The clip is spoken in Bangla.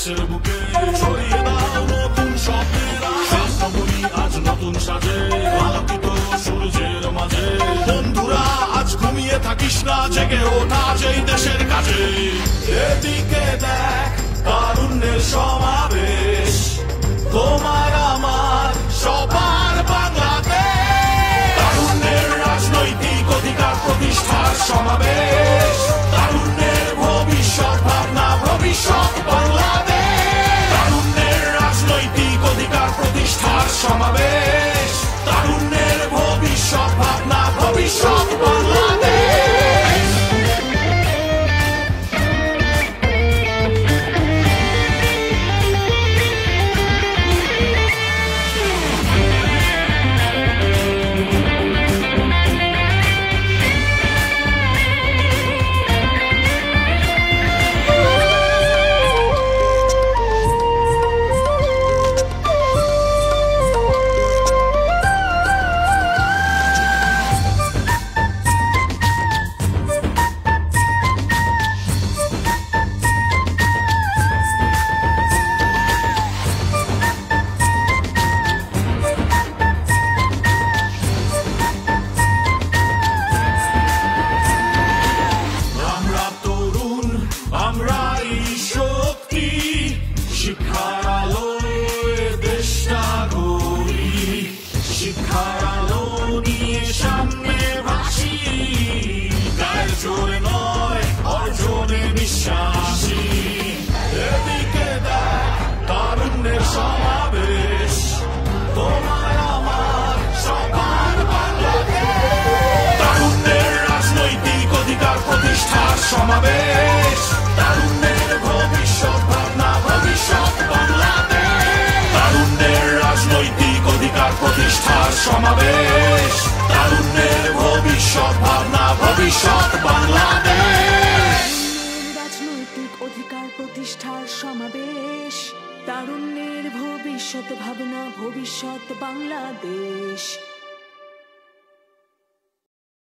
দেশের বুকে ছড়িয়ে দাও নতুন স্বপ্নের আশামণি আজ নতুন সাজে আলোকিত সূর্যের মাঝে। বন্ধুরা আজ ঘুমিয়ে থাকিস না, জেগে ওঠা যেই দেশের কাজে। এদিকে দেখ তারুণ্যের সমাবেশ, তোমার আমার সবার বাংলাদেশ। তারুণ্যের রাজনৈতিক অধিকার প্রতিষ্ঠার সমাবেশ, তারুণ্যের ভবিষ্যৎ ভাবনা ভবিষ্যৎ বাংলাদেশ। তারুণ্যের রাজনৈতিক অধিকার প্রতিষ্ঠার সমাবেশ, তারুণ্যের ভবিষ্যৎ ভাবনা ভবিষ্যৎ বাংলাদেশ। আমরাই শক্তি, শিক্ষার আলোয় দেশটা গড়ি। শিক্ষার আলো নিয়ে সামনে ভাসি, গায়ের জোরে নয় অর্জনে বিশ্বাসী। এদিকে দেখ তারুণ্যের সমাবেশ, তোমার আমার সবার বাংলাদেশ। তারুণ্যের রাজনৈতিক অধিকার প্রতিষ্ঠার সমাবেশ, তারুণ্যের ভবিষ্যৎ ভাবনা ভবিষ্যৎ বাংলাদেশ। তারুণ্যের রাজনৈতিক অধিকার প্রতিষ্ঠার সমাবেশ, তারুণ্যের ভবিষ্যৎ ভাবনা ভবিষ্যৎ বাংলাদেশ। রাজনৈতিক অধিকার প্রতিষ্ঠার সমাবেশ, তারুণ্যের ভবিষ্যৎ ভাবনা ভবিষ্যৎ বাংলাদেশ।